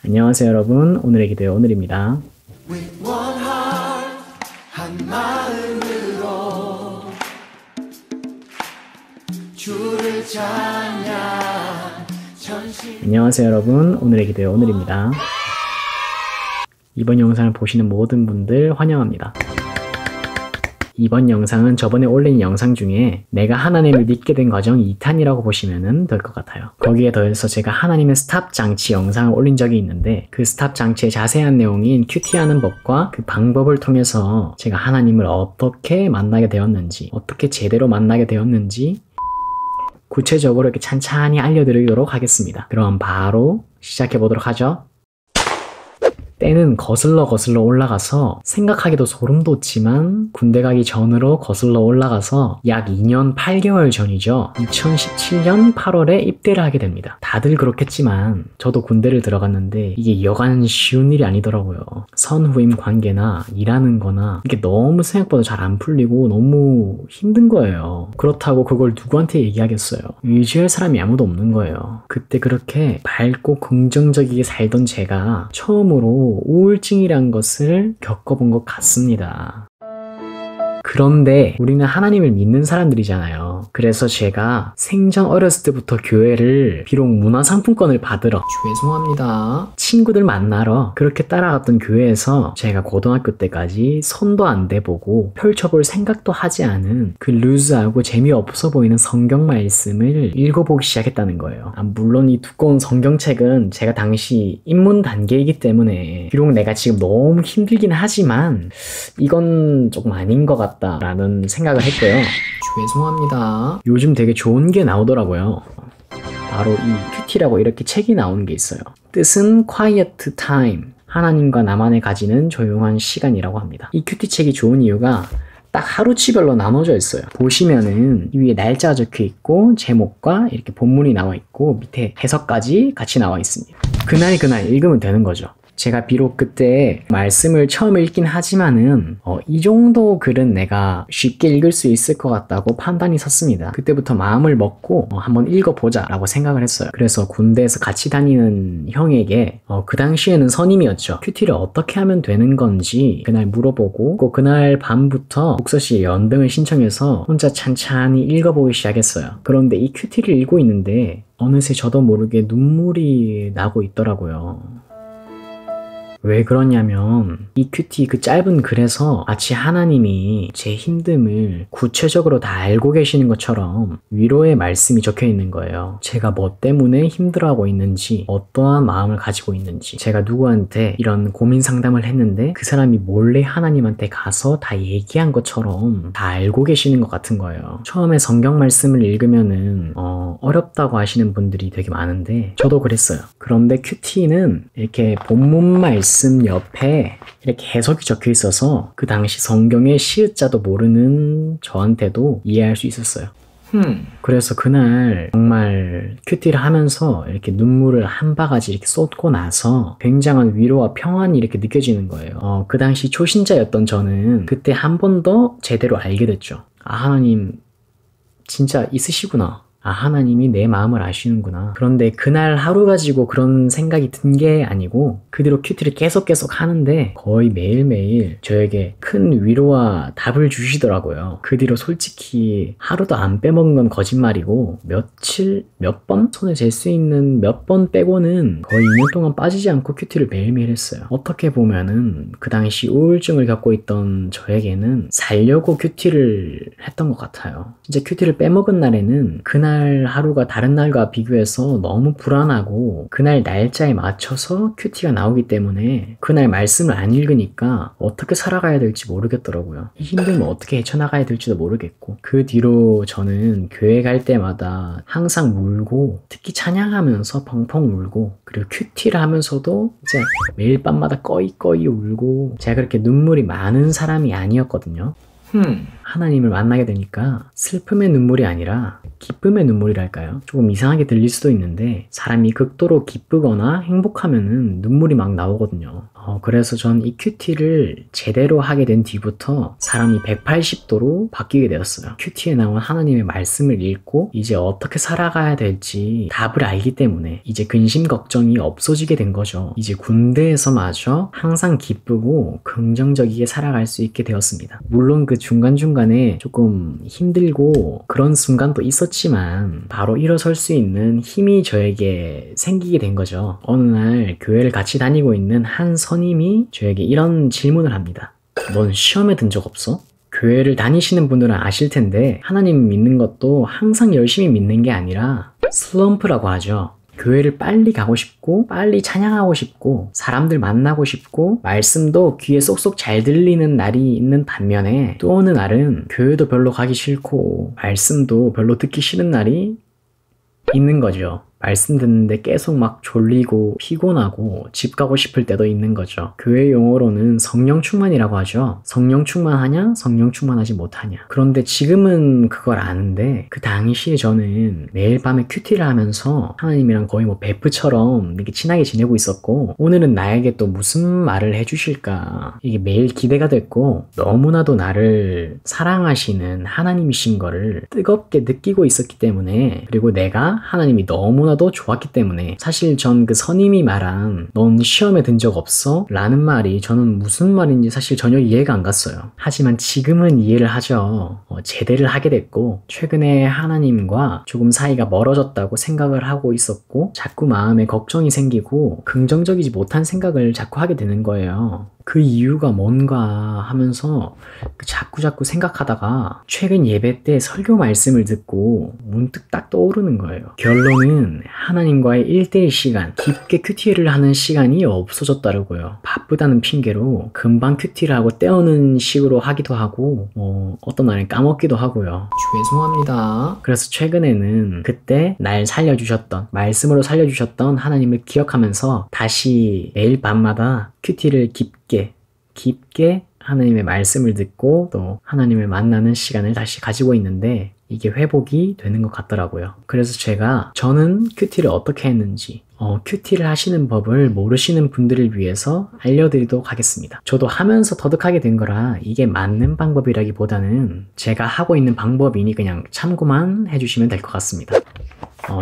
안녕하세요 여러분, 오늘의 기도의 오늘입니다. 안녕하세요 여러분, 오늘의 기도의 오늘입니다. 이번 영상을 보시는 모든 분들 환영합니다. 이번 영상은 저번에 올린 영상 중에 내가 하나님을 믿게 된 과정 2탄이라고 보시면 될 것 같아요. 거기에 더해서 제가 하나님의 스탑 장치 영상을 올린 적이 있는데 그 스탑 장치의 자세한 내용인 큐티하는 법과 그 방법을 통해서 제가 하나님을 어떻게 만나게 되었는지, 어떻게 제대로 만나게 되었는지 구체적으로 이렇게 찬찬히 알려드리도록 하겠습니다. 그럼 바로 시작해 보도록 하죠. 때는 거슬러 올라가서 생각하기도 소름 돋지만 군대 가기 전으로 거슬러 올라가서 약 2년 8개월 전이죠. 2017년 8월에 입대를 하게 됩니다. 다들 그렇겠지만 저도 군대를 들어갔는데 이게 여간 쉬운 일이 아니더라고요. 선후임 관계나 일하는 거나 이게 너무 생각보다 잘 안 풀리고 너무 힘든 거예요. 그렇다고 그걸 누구한테 얘기하겠어요. 의지할 사람이 아무도 없는 거예요. 그때 그렇게 밝고 긍정적이게 살던 제가 처음으로 우울증이란 것을 겪어본 것 같습니다. 그런데 우리는 하나님을 믿는 사람들이잖아요. 그래서 제가 생전 어렸을 때부터 교회를 비록 문화상품권을 받으러 죄송합니다 친구들 만나러 그렇게 따라갔던 교회에서 제가 고등학교 때까지 손도 안 대보고 펼쳐볼 생각도 하지 않은 그 루즈하고 재미없어 보이는 성경 말씀을 읽어보기 시작했다는 거예요. 물론 이 두꺼운 성경책은 제가 당시 입문 단계이기 때문에 비록 내가 지금 너무 힘들긴 하지만 이건 조금 아닌 것 같다 라는 생각을 했고요. 죄송합니다. 요즘 되게 좋은 게 나오더라고요. 바로 이 큐티라고 이렇게 책이 나오는 게 있어요. 뜻은 Quiet Time, 하나님과 나만의 가지는 조용한 시간이라고 합니다. 이 큐티 책이 좋은 이유가 딱 하루치별로 나눠져 있어요. 보시면은 위에 날짜가 적혀 있고 제목과 이렇게 본문이 나와 있고 밑에 해석까지 같이 나와 있습니다. 그날 읽으면 되는 거죠. 제가 비록 그때 말씀을 처음 읽긴 하지만은 이 정도 글은 내가 쉽게 읽을 수 있을 것 같다고 판단이 섰습니다. 그때부터 마음을 먹고 한번 읽어보자 라고 생각을 했어요. 그래서 군대에서 같이 다니는 형에게 그 당시에는 선임이었죠. 큐티를 어떻게 하면 되는 건지 그날 물어보고 또 그날 밤부터 독서실 연등을 신청해서 혼자 찬찬히 읽어보기 시작했어요. 그런데 이 큐티를 읽고 있는데 어느새 저도 모르게 눈물이 나고 있더라고요. 왜 그러냐면 이 큐티 그 짧은 글에서 마치 하나님이 제 힘듦을 구체적으로 다 알고 계시는 것처럼 위로의 말씀이 적혀 있는 거예요. 제가 뭐 때문에 힘들어하고 있는지, 어떠한 마음을 가지고 있는지, 제가 누구한테 이런 고민 상담을 했는데 그 사람이 몰래 하나님한테 가서 다 얘기한 것처럼 다 알고 계시는 것 같은 거예요. 처음에 성경 말씀을 읽으면은 어렵다고 하시는 분들이 되게 많은데 저도 그랬어요. 그런데 큐티는 이렇게 본문 말씀 옆에 이렇게 해석이 적혀 있어서 그 당시 성경의 시읒자도 모르는 저한테도 이해할 수 있었어요. 그래서 그날 정말 큐티를 하면서 이렇게 눈물을 한 바가지 이렇게 쏟고 나서 굉장한 위로와 평안이 이렇게 느껴지는 거예요. 그 당시 초신자였던 저는 그때 한 번 더 제대로 알게 됐죠. 아, 하나님 진짜 있으시구나. 아, 하나님이 내 마음을 아시는구나. 그런데 그날 하루 가지고 그런 생각이 든 게 아니고 그 뒤로 큐티를 계속 하는데 거의 매일매일 저에게 큰 위로와 답을 주시더라고요. 그 뒤로 솔직히 하루도 안 빼먹은 건 거짓말이고 며칠, 몇 번? 손에 잴 수 있는 몇 번 빼고는 거의 2년 동안 빠지지 않고 큐티를 매일매일 했어요. 어떻게 보면은 그 당시 우울증을 겪고 있던 저에게는 살려고 큐티를 했던 것 같아요. 진짜 큐티를 빼먹은 날에는 그날 하루가 다른 날과 비교해서 너무 불안하고 그날 날짜에 맞춰서 큐티가 나오기 때문에 그날 말씀을 안 읽으니까 어떻게 살아가야 될지 모르겠더라고요. 이 힘듦을 어떻게 헤쳐나가야 될지도 모르겠고 그 뒤로 저는 교회 갈 때마다 항상 울고 특히 찬양하면서 펑펑 울고 그리고 큐티를 하면서도 이제 매일 밤마다 꺼이 울고 제가 그렇게 눈물이 많은 사람이 아니었거든요. 하나님을 만나게 되니까 슬픔의 눈물이 아니라 기쁨의 눈물이랄까요? 조금 이상하게 들릴 수도 있는데 사람이 극도로 기쁘거나 행복하면은 눈물이 막 나오거든요. 그래서 전 이 큐티를 제대로 하게 된 뒤부터 사람이 180도로 바뀌게 되었어요. 큐티에 나온 하나님의 말씀을 읽고 이제 어떻게 살아가야 될지 답을 알기 때문에 이제 근심 걱정이 없어지게 된 거죠. 이제 군대에서마저 항상 기쁘고 긍정적이게 살아갈 수 있게 되었습니다. 물론 그 중간중간에 조금 힘들고 그런 순간도 있었지만 바로 일어설 수 있는 힘이 저에게 생기게 된 거죠. 어느 날 교회를 같이 다니고 있는 한 선임이 저에게 이런 질문을 합니다. 넌 시험에 든 적 없어? 교회를 다니시는 분들은 아실 텐데 하나님 믿는 것도 항상 열심히 믿는 게 아니라 슬럼프라고 하죠. 교회를 빨리 가고 싶고 빨리 찬양하고 싶고 사람들 만나고 싶고 말씀도 귀에 쏙쏙 잘 들리는 날이 있는 반면에 또 어느 날은 교회도 별로 가기 싫고 말씀도 별로 듣기 싫은 날이 있는 거죠. 말씀 듣는데 계속 막 졸리고 피곤하고 집 가고 싶을 때도 있는 거죠. 교회 용어로는 성령 충만이라고 하죠. 성령 충만하냐? 성령 충만하지 못하냐? 그런데 지금은 그걸 아는데 그 당시에 저는 매일 밤에 큐티를 하면서 하나님이랑 거의 뭐 베프처럼 이렇게 친하게 지내고 있었고 오늘은 나에게 또 무슨 말을 해주실까 이게 매일 기대가 됐고 너무나도 나를 사랑하시는 하나님이신 거를 뜨겁게 느끼고 있었기 때문에 그리고 내가 하나님이 너무나도 좋았기 때문에 사실 전 그 선임이 말한 넌 시험에 든 적 없어? 라는 말이 저는 무슨 말인지 사실 전혀 이해가 안 갔어요. 하지만 지금은 이해를 하죠. 제대를 하게 됐고 최근에 하나님과 조금 사이가 멀어졌다고 생각을 하고 있었고 자꾸 마음에 걱정이 생기고 긍정적이지 못한 생각을 자꾸 하게 되는 거예요. 그 이유가 뭔가 하면서 자꾸 생각하다가 최근 예배 때 설교 말씀을 듣고 문득 딱 떠오르는 거예요. 결론은 하나님과의 1대1 시간, 깊게 큐티를 하는 시간이 없어졌더라고요. 바쁘다는 핑계로 금방 큐티를 하고 때우는 식으로 하기도 하고 어떤 날은 까먹기도 하고요. 죄송합니다. 그래서 최근에는 그때 날 살려주셨던 말씀으로 살려주셨던 하나님을 기억하면서 다시 매일 밤마다 큐티를 깊게 하나님의 말씀을 듣고 또 하나님을 만나는 시간을 다시 가지고 있는데 이게 회복이 되는 것 같더라고요. 그래서 저는 큐티를 어떻게 했는지 큐티를 하시는 법을 모르시는 분들을 위해서 알려드리도록 하겠습니다. 저도 하면서 터득하게 된 거라 이게 맞는 방법이라기보다는 제가 하고 있는 방법이니 그냥 참고만 해주시면 될 것 같습니다.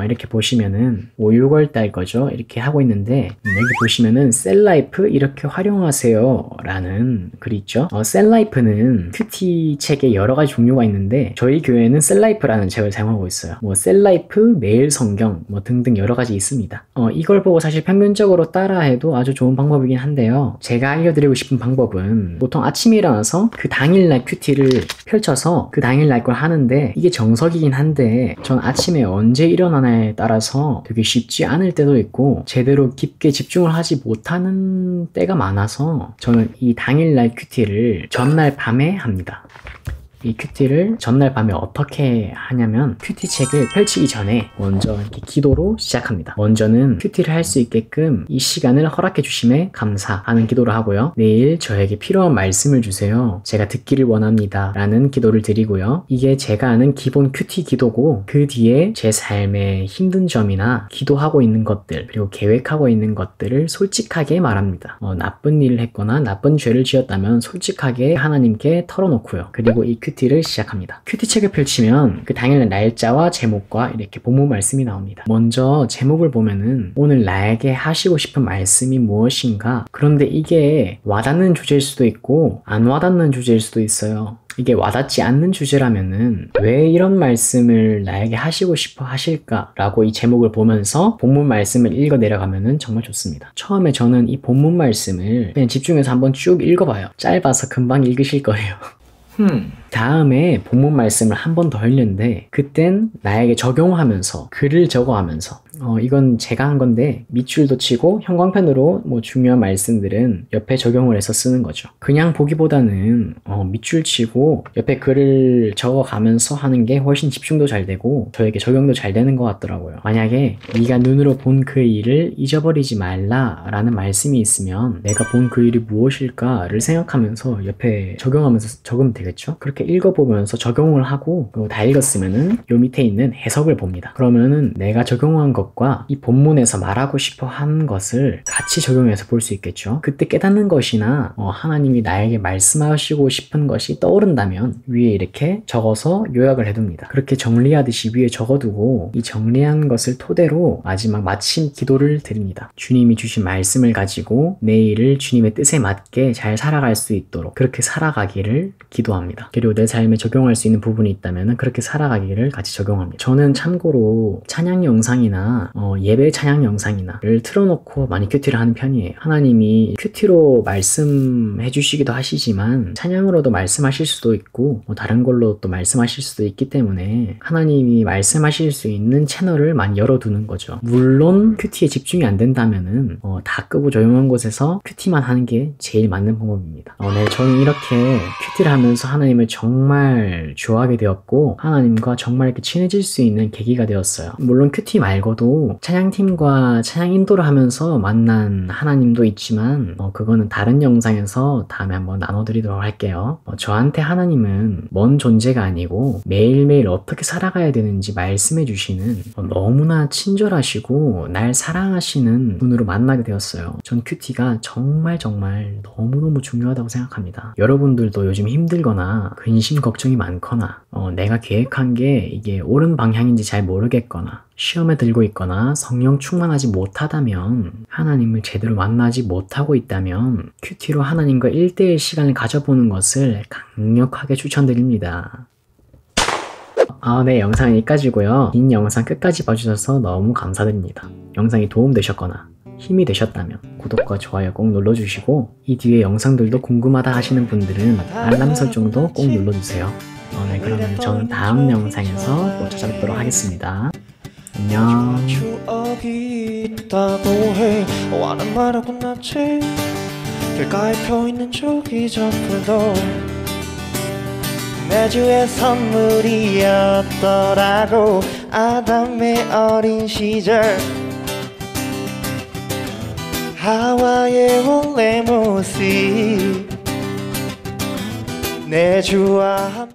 이렇게 보시면은 5, 6월 달 거죠. 이렇게 하고 있는데 여기 보시면은 셀라이프 이렇게 활용하세요 라는 글이 있죠. 셀라이프는 큐티 책에 여러 가지 종류가 있는데 저희 교회는 셀라이프라는 책을 사용하고 있어요. 셀라이프, 매일 성경 등등 여러 가지 있습니다. 이걸 보고 사실 평균적으로 따라해도 아주 좋은 방법이긴 한데요. 제가 알려드리고 싶은 방법은 보통 아침에 일어나서 그 당일날 큐티를 펼쳐서 그 당일날 걸 하는데 이게 정석이긴 한데 전 아침에 언제 일어나냐에 따라서 되게 쉽지 않을 때도 있고 제대로 깊게 집중을 하지 못하는 때가 많아서 저는 이 당일날 큐티를 전날 밤에 합니다. 이 큐티를 전날 밤에 어떻게 하냐면 큐티 책을 펼치기 전에 먼저 이렇게 기도로 시작합니다. 먼저는 큐티를 할 수 있게끔 이 시간을 허락해 주심에 감사하는 기도를 하고요. 내일 저에게 필요한 말씀을 주세요. 제가 듣기를 원합니다. 라는 기도를 드리고요. 이게 제가 아는 기본 큐티 기도고 그 뒤에 제 삶의 힘든 점이나 기도하고 있는 것들 그리고 계획하고 있는 것들을 솔직하게 말합니다. 나쁜 일을 했거나 나쁜 죄를 지었다면 솔직하게 하나님께 털어놓고요. 그리고 이 큐티를 시작합니다. 큐티 책을 펼치면 그 당일날 날짜와 제목과 이렇게 본문 말씀이 나옵니다. 먼저 제목을 보면은 오늘 나에게 하시고 싶은 말씀이 무엇인가? 그런데 이게 와닿는 주제일 수도 있고 안 와닿는 주제일 수도 있어요. 이게 와닿지 않는 주제라면은 왜 이런 말씀을 나에게 하시고 싶어 하실까? 라고 이 제목을 보면서 본문 말씀을 읽어 내려가면은 정말 좋습니다. 처음에 저는 이 본문 말씀을 그냥 집중해서 한번 쭉 읽어봐요. 짧아서 금방 읽으실 거예요. 다음에 본문 말씀을 한 번 더 읽는데 그땐 나에게 적용하면서 글을 적어가면서 이건 제가 한 건데 밑줄도 치고 형광펜으로 중요한 말씀들은 옆에 적용을 해서 쓰는 거죠. 그냥 보기보다는 밑줄 치고 옆에 글을 적어가면서 하는 게 훨씬 집중도 잘 되고 저에게 적용도 잘 되는 것 같더라고요. 만약에 네가 눈으로 본 그 일을 잊어버리지 말라 라는 말씀이 있으면 내가 본 그 일이 무엇일까를 생각하면서 옆에 적용하면서 적으면 되겠죠. 그렇게 읽어보면서 적용을 하고 그리고 다 읽었으면은 요 밑에 있는 해석을 봅니다. 그러면은 내가 적용한 것과 이 본문에서 말하고 싶어 한 것을 같이 적용해서 볼 수 있겠죠. 그때 깨닫는 것이나 하나님이 나에게 말씀하시고 싶은 것이 떠오른다면 위에 이렇게 적어서 요약을 해둡니다. 그렇게 정리하듯이 위에 적어두고 이 정리한 것을 토대로 마지막 마침 기도를 드립니다. 주님이 주신 말씀을 가지고 내일을 주님의 뜻에 맞게 잘 살아갈 수 있도록 그렇게 살아가기를 기도합니다. 그리고 내 삶에 적용할 수 있는 부분이 있다면 그렇게 살아가기를 같이 적용합니다. 저는 참고로 찬양 영상이나 예배 찬양 영상이나를 틀어놓고 많이 큐티를 하는 편이에요. 하나님이 큐티로 말씀해 주시기도 하시지만 찬양으로도 말씀하실 수도 있고 다른 걸로 또 말씀하실 수도 있기 때문에 하나님이 말씀하실 수 있는 채널을 많이 열어두는 거죠. 물론 큐티에 집중이 안 된다면은 다 끄고 조용한 곳에서 큐티만 하는 게 제일 맞는 방법입니다. 네, 저는 이렇게 큐티를 하면서 하나님을 정말 좋아하게 되었고 하나님과 정말 이렇게 친해질 수 있는 계기가 되었어요. 물론 큐티 말고도 찬양팀과 찬양 인도를 하면서 만난 하나님도 있지만 그거는 다른 영상에서 다음에 한번 나눠드리도록 할게요. 저한테 하나님은 먼 존재가 아니고 매일매일 어떻게 살아가야 되는지 말씀해 주시는 너무나 친절하시고 날 사랑하시는 분으로 만나게 되었어요. 전 큐티가 정말 너무너무 중요하다고 생각합니다. 여러분들도 요즘 힘들거나 근심 걱정이 많거나 내가 계획한 게 이게 옳은 방향인지 잘 모르겠거나 시험에 들고 있거나 성령 충만하지 못하다면 하나님을 제대로 만나지 못하고 있다면 큐티로 하나님과 1대1 시간을 가져보는 것을 강력하게 추천드립니다. 네, 영상은 여기까지고요. 긴 영상 끝까지 봐주셔서 너무 감사드립니다. 영상이 도움되셨거나 힘이 되셨다면 구독과 좋아요 꼭 눌러주시고 이 뒤에 영상들도 궁금하다 하시는 분들은 알람 설정도 꼭 눌러주세요. 네, 그러면 저는 다음 영상에서 또 찾아뵙도록 하겠습니다. 안녕. 추억이 있다고 해 와는 말하고 났지 길가에 펴있는 저기 저풀도 매주의 선물이었더라고 아담의 어린 시절 하와의 원래 모습 내 주와